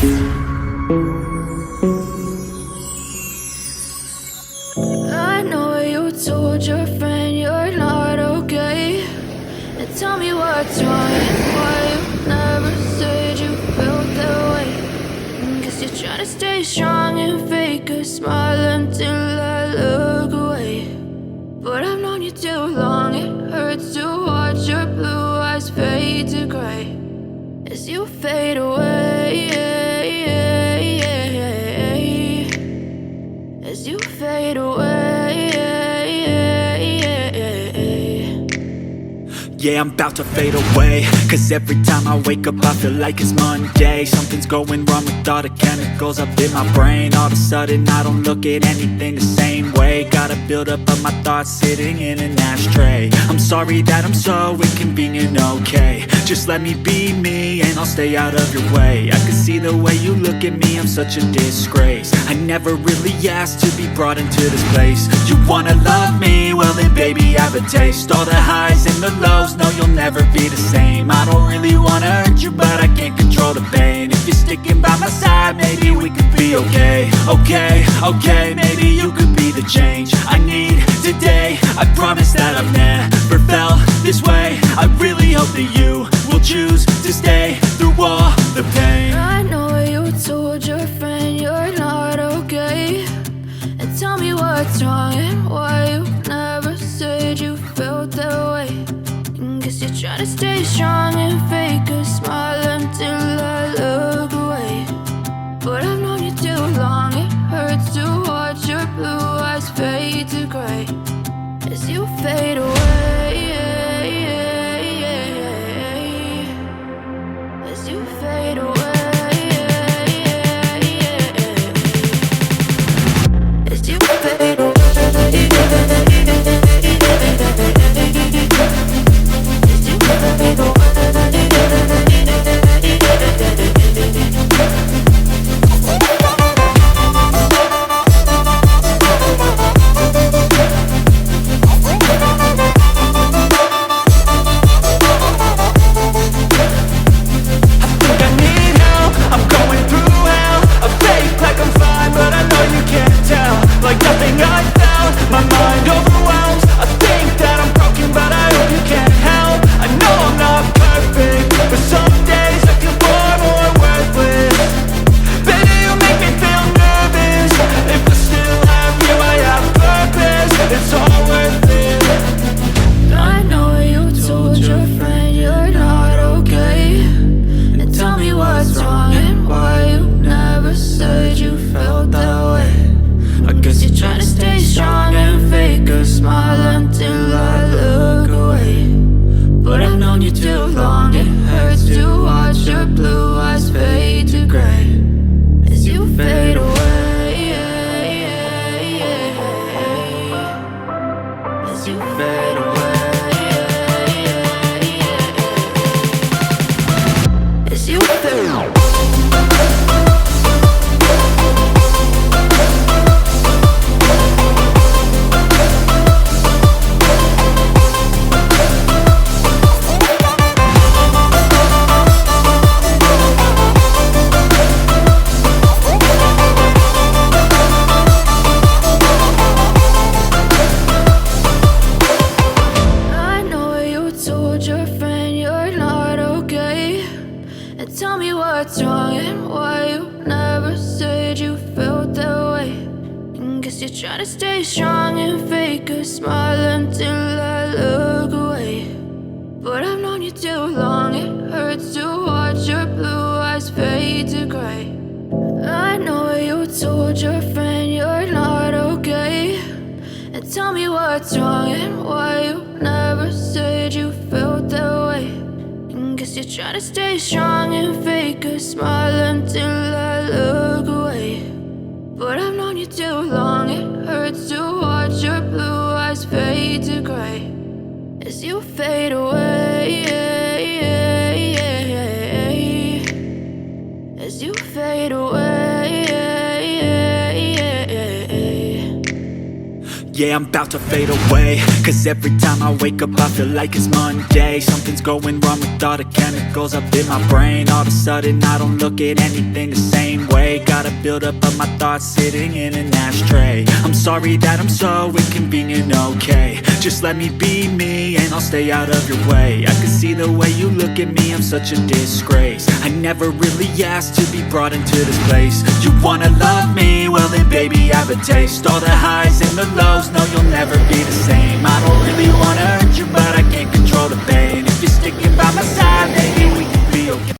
I know you told your friend you're not okay. And tell me what's wrong and why you never said you felt that way. Guess you're trying to stay strong and fake a smile until I look away. But I've known you too long, it hurts to watch your blue eyes fade to gray as you fade away, as you fade away. Yeah, I'm about to fade away, cause every time I wake up I feel like it's Monday. Something's going wrong with all the chemicals up in my brain. All of a sudden I don't look at anything the same way. Got a buildup of my thoughts sitting in an ashtray. I'm sorry that I'm so inconvenient, okay. Just let me be me and I'll stay out of your way. I can see the way you look at me, I'm such a disgrace. I never really asked to be brought into this place. You wanna love me? Well then baby I have a taste. All the highs and the lows, no you'll never be the same. I don't really wanna hurt you but I can't control the pain. If you're sticking by my side maybe we could be okay. Okay, maybe you could be the change I need today. I promise that I've never felt this way. I really hope that you will choose to stay through all the pain. I know you told your friend you're not okay. And tell me what's wrong and why you never said you felt that way. Guess you're trying to stay strong and fake a smile until I look away. But I've known you too long, it hurts to watch your blue eyes fade to gray as you fade away, as you fade away, as you fade away. Yeah, I'm about to fade away, cause every time I wake up I feel like it's Monday. Something's going wrong with all the chemicals up in my brain. All of a sudden I don't look at anything the same way. Gotta build up of my thoughts sitting in an ashtray. I'm sorry that I'm so inconvenient, okay. Just let me be me and I'll stay out of your way. I can see the way you look at me, I'm such a disgrace. I never really asked to be brought into this place. You wanna love me? Well then baby I have a taste. All the highs and the lows, no you'll never be the same. I don't really wanna hurt you but I can't control the pain. If you're sticking by my side